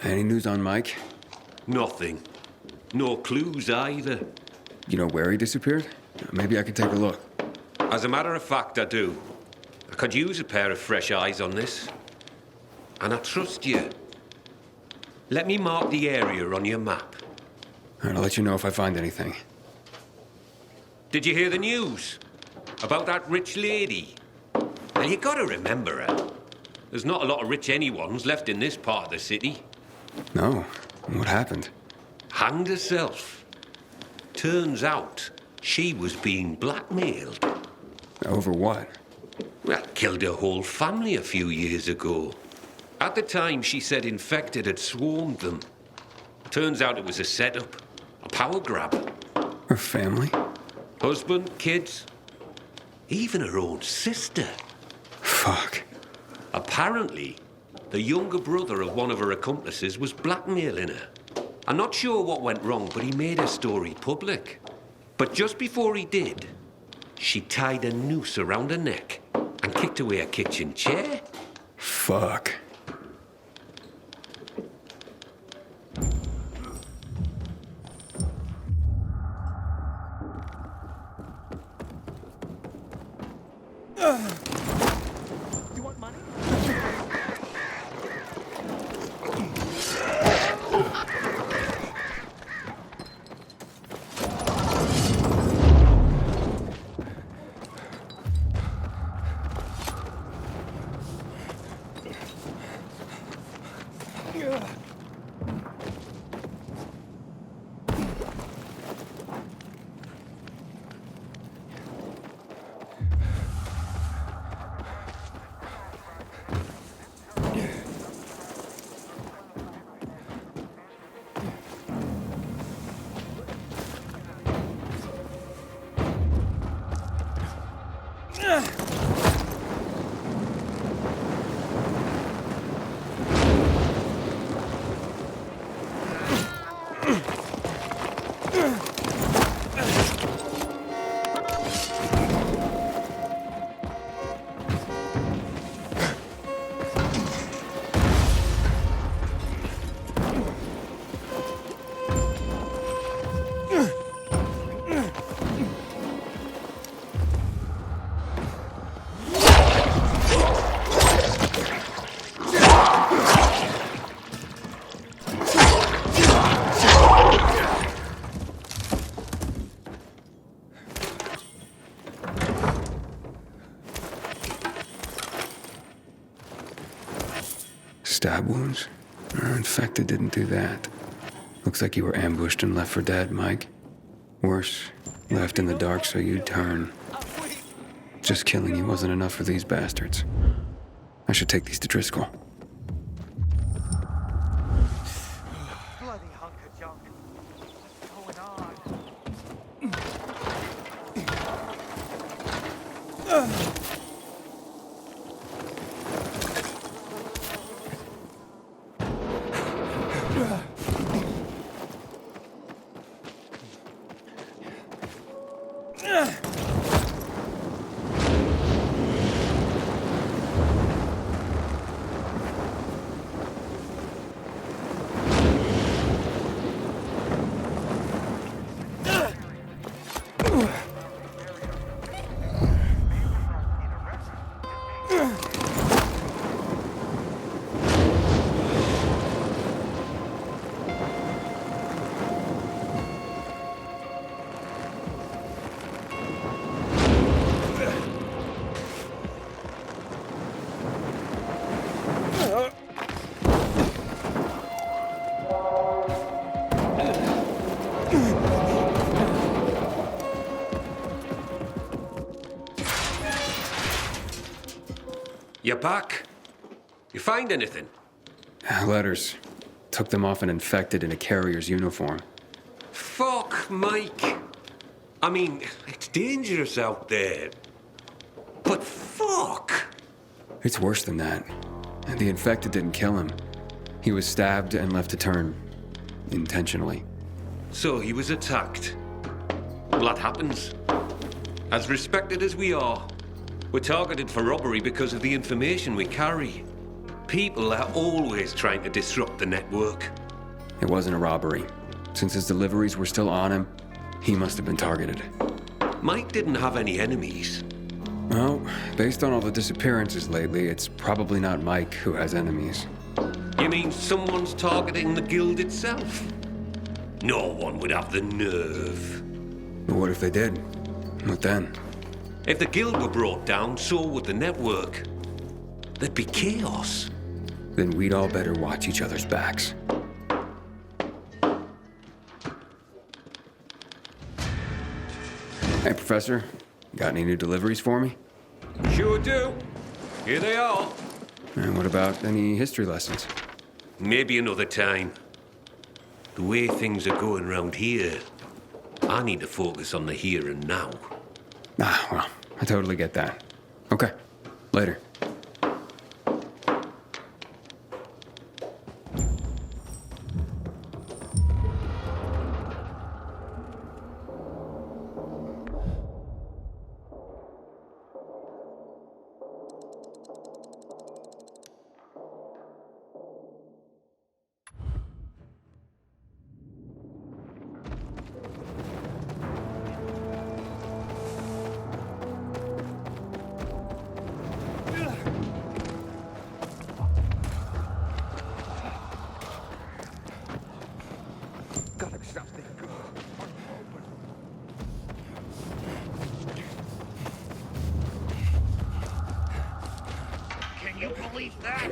Any news on Mike? Nothing. No clues either. You know where he disappeared? Maybe I could take a look. As a matter of fact, I do. I could use a pair of fresh eyes on this. And I trust you. Let me mark the area on your map. All right, I'll let you know if I find anything. Did you hear the news? About that rich lady? Well, you gotta remember her. There's not a lot of rich anyones left in this part of the city. No. What happened? Hanged herself. Turns out she was being blackmailed. Over what? Well, killed her whole family a few years ago. At the time, she said infected had swarmed them. Turns out it was a setup, a power grab. Her family? Husband, kids, even her own sister. Fuck. Apparently, the younger brother of one of her accomplices was blackmailing her. I'm not sure what went wrong, but he made her story public. But just before he did, she tied a noose around her neck and kicked away a kitchen chair. Fuck. You want money? Stab wounds? Infected didn't do that. Looks like you were ambushed and left for dead, Mike. Worse, left in the dark so you'd turn. Just killing you wasn't enough for these bastards. I should take these to Driscoll. Bloody hunk of junk. What's going on? You're back? You find anything? Letters. Took them off an infected in a carrier's uniform. Fuck, Mike. I mean, it's dangerous out there. But fuck! It's worse than that. And the infected didn't kill him. He was stabbed and left to turn. Intentionally. So he was attacked. Well, that happens. As respected as we are, we're targeted for robbery because of the information we carry. people are always trying to disrupt the network. It wasn't a robbery. Since his deliveries were still on him, he must have been targeted. Mike didn't have any enemies. Well, based on all the disappearances lately, it's probably not Mike who has enemies. You mean someone's targeting the guild itself? No one would have the nerve. But what if they did? What then? If the guild were brought down, so would the network. There'd be chaos. Then we'd all better watch each other's backs. Hey, Professor. Got any new deliveries for me? Sure do. Here they are. And what about any history lessons? Maybe another time. The way things are going round here, I need to focus on the here and now. Ah, well, I totally get that. Okay, later. Gotta be something good. Can you believe that?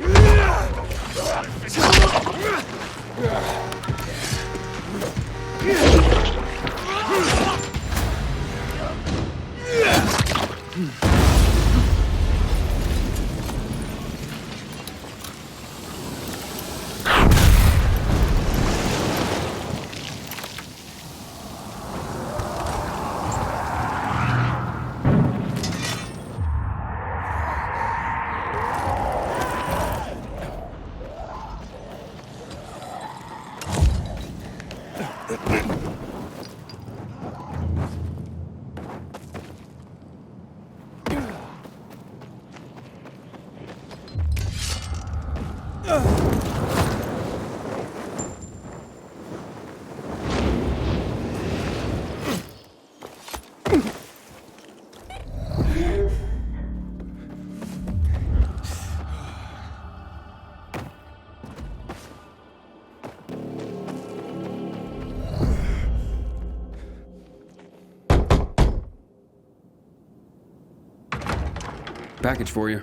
Package for you.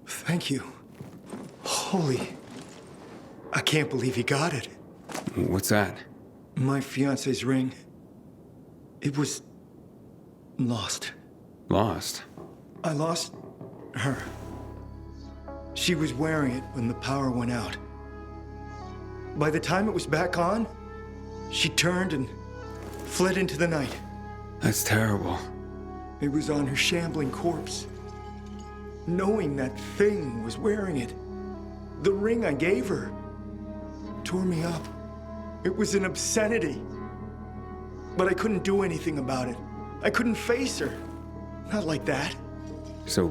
Thank you. Holy. I can't believe you got it. What's that? My fiance's ring. It was lost. Lost? I lost her. She was wearing it when the power went out. By the time it was back on, she turned and fled into the night. That's terrible. It was on her shambling corpse. Knowing that thing was wearing it, the ring I gave her, tore me up. It was an obscenity. But I couldn't do anything about it. I couldn't face her. Not like that. So,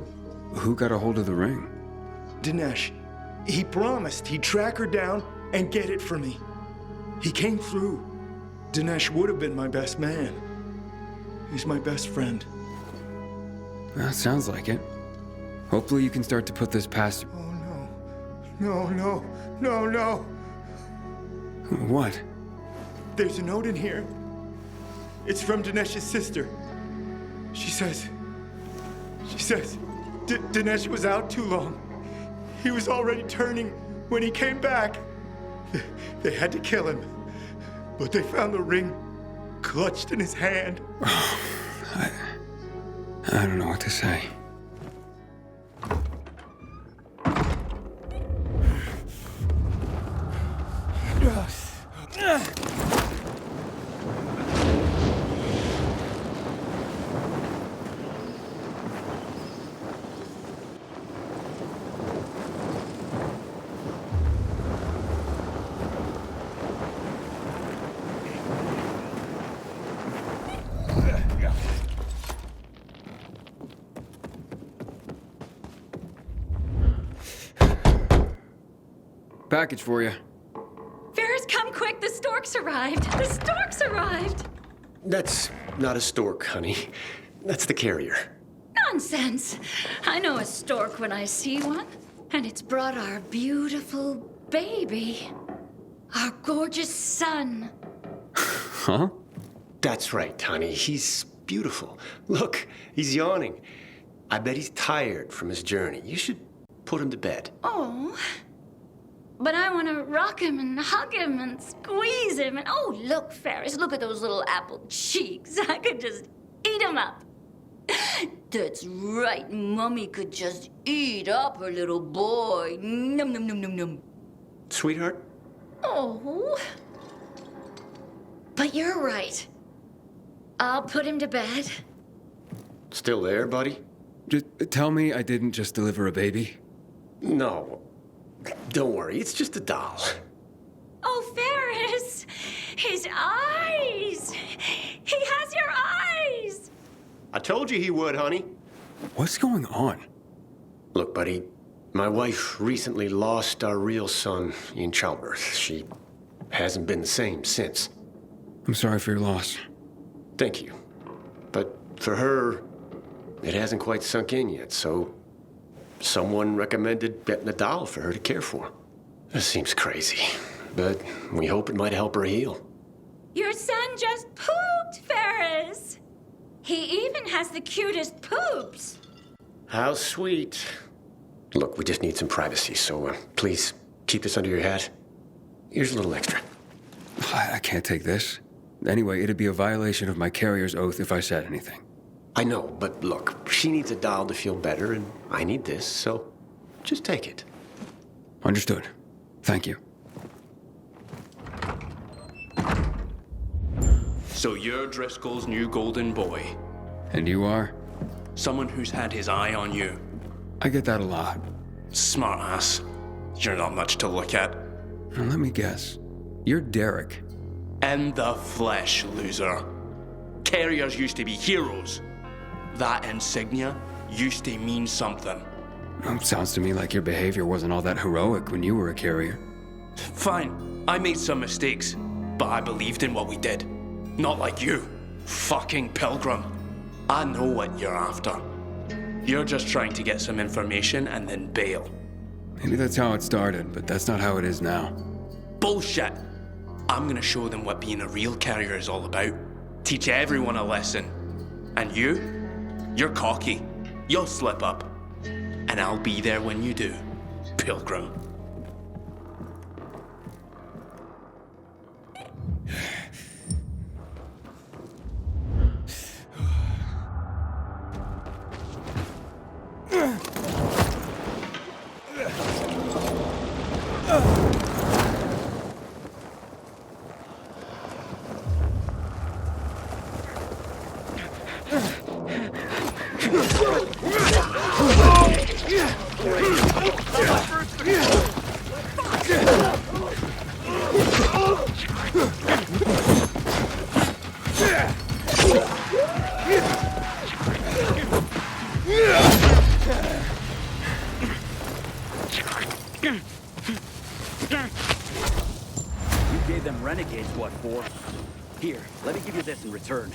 who got a hold of the ring? Dinesh. He promised he'd track her down and get it for me. He came through. Dinesh would have been my best man. He's my best friend. Well, sounds like it. Hopefully you can start to put this past... Oh, no. No, no, no, no. What? There's a note in here. It's from Dinesh's sister. She says... Dinesh was out too long. He was already turning when he came back. They had to kill him. But they found the ring clutched in his hand. I don't know what to say. package for you. Ferris, come quick. The storks arrived. The storks arrived. That's not a stork, honey. That's the carrier. Nonsense. I know a stork when I see one. And it's brought our beautiful baby. Our gorgeous son. Huh? That's right, honey. He's beautiful. Look, he's yawning. I bet he's tired from his journey. You should put him to bed. Oh. But I want to rock him and hug him and squeeze him. And oh, look, Ferris, look at those little apple cheeks. I could just eat him up. That's right. Mummy could just eat up her little boy. Num, num, num, num, num. Sweetheart? Oh. But you're right. I'll put him to bed. Still there, buddy? Just tell me I didn't just deliver a baby. No. Don't worry, it's just a doll. Oh, Ferris! His eyes! He has your eyes! I told you he would, honey. What's going on? Look, buddy, my wife recently lost our real son in childbirth. She hasn't been the same since. I'm sorry for your loss. Thank you. But for her, it hasn't quite sunk in yet, so someone recommended getting a doll for her to care for. This seems crazy, but we hope it might help her heal. Your son just pooped, Ferris! He even has the cutest poops. How sweet. Look, we just need some privacy, so please keep this under your hat. Here's a little extra. I can't take this. Anyway, it'd be a violation of my carrier's oath if I said anything. I know, but look, she needs a doll to feel better, and I need this, so just take it. Understood. Thank you. So you're Driscoll's new golden boy. And you are? Someone who's had his eye on you. I get that a lot. Smart ass. You're not much to look at. Now let me guess. You're Derek. In the flesh, loser. Carriers used to be heroes. That insignia used to mean something. Sounds to me like your behavior wasn't all that heroic when you were a carrier. Fine, I made some mistakes, but I believed in what we did. Not like you, fucking pilgrim. I know what you're after. You're just trying to get some information and then bail. Maybe that's how it started, but that's not how it is now. Bullshit! I'm gonna show them what being a real carrier is all about. Teach everyone a lesson. And you're cocky. You'll slip up. And I'll be there when you do, pilgrim. You gave them renegades what for? Here, let me give you this in return.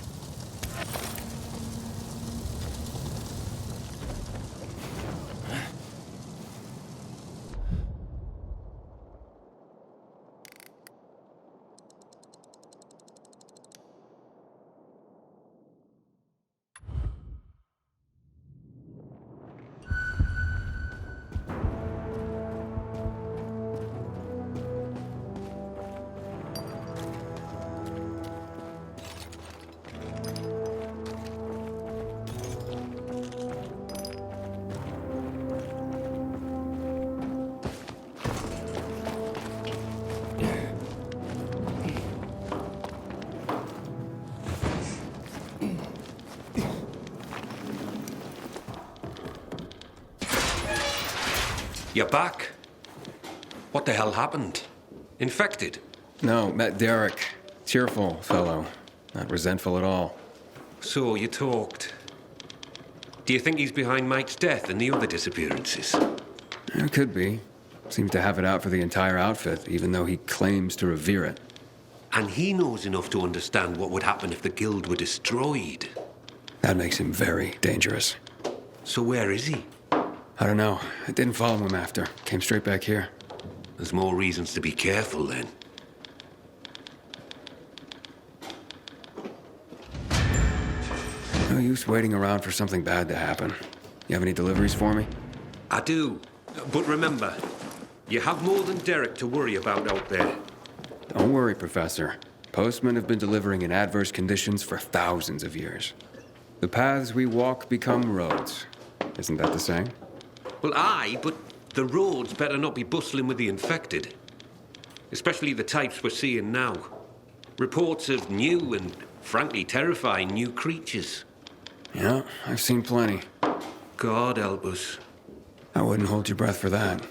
You're back. What the hell happened? Infected? No, met Derek. Cheerful fellow. Not resentful at all. So you talked. Do you think he's behind Mike's death and the other disappearances? It could be. Seems to have it out for the entire outfit, even though he claims to revere it. And he knows enough to understand what would happen if the guild were destroyed. That makes him very dangerous. So where is he? I don't know. I didn't follow him after. Came straight back here. There's more reasons to be careful then. No use waiting around for something bad to happen. You have any deliveries for me? I do. But remember, you have more than Derek to worry about out there. Don't worry, Professor. Postmen have been delivering in adverse conditions for thousands of years. The paths we walk become roads. Isn't that the saying? Well, aye, but the roads better not be bustling with the infected. Especially the types we're seeing now. Reports of new and, frankly, terrifying new creatures. Yeah, I've seen plenty. God help us. I wouldn't hold your breath for that.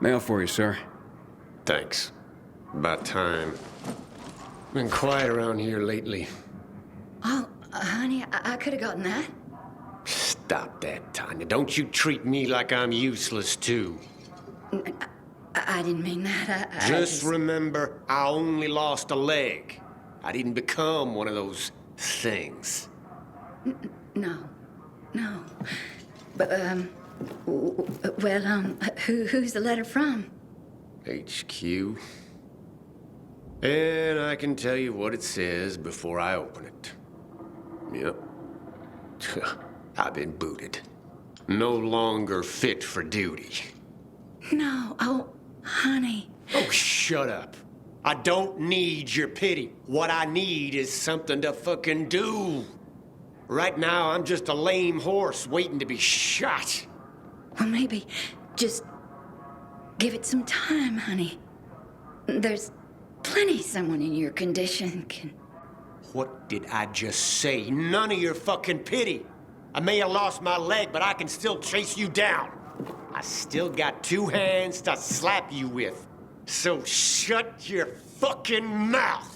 Mail for you, sir. Thanks. About time. Been quiet around here lately. Oh, honey, I could have gotten that. Stop that, Tanya. Don't you treat me like I'm useless, too. I didn't mean that. I Just remember, I only lost a leg. I didn't become one of those things. No. But, well, who's the letter from? HQ. And I can tell you what it says before I open it. Yep. I've been booted. No longer fit for duty. No, oh, honey. Oh, shut up. I don't need your pity. What I need is something to fucking do. Right now, I'm just a lame horse waiting to be shot. Well, maybe just give it some time, honey. There's plenty someone in your condition can... What did I just say? None of your fucking pity. I may have lost my leg, but I can still chase you down. I still got 2 hands to slap you with. So shut your fucking mouth.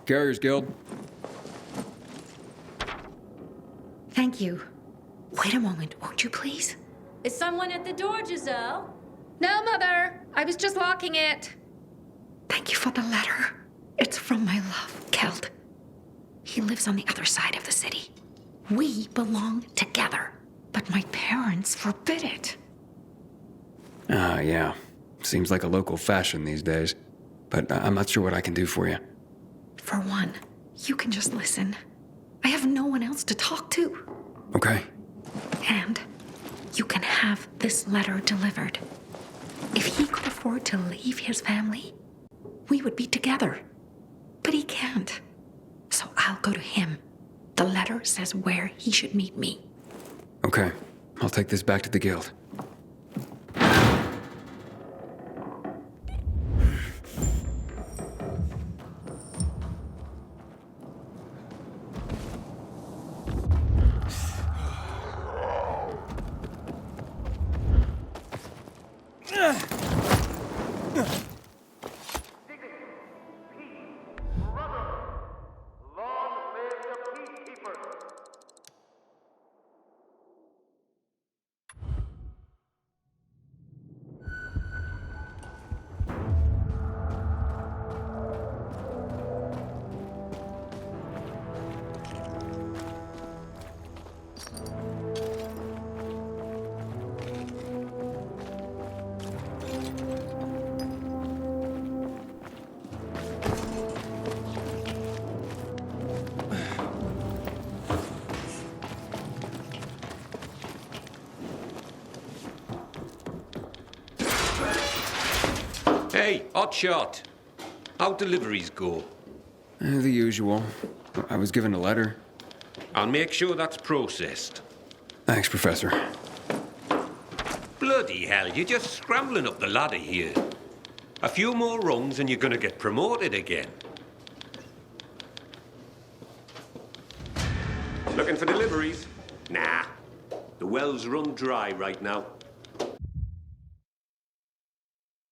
Carriers Guild. Thank you. Wait a moment, won't you please? Is someone at the door, Giselle? No, Mother. I was just locking it. Thank you for the letter. It's from my love, Keld. He lives on the other side of the city. We belong together, but my parents forbid it. Ah, yeah. Seems like a local fashion these days. But I'm not sure what I can do for you. For one, you can just listen. I have no one else to talk to. Okay. And you can have this letter delivered. If he could afford to leave his family, we would be together. But he can't. So I'll go to him. The letter says where he should meet me. Okay. I'll take this back to the guild. Hey, Hotshot. How deliveries go? The usual. I was given a letter. I'll make sure that's processed. Thanks, Professor. Bloody hell, you're just scrambling up the ladder here. A few more rungs and you're gonna get promoted again. Looking for deliveries? Nah. The well's run dry right now.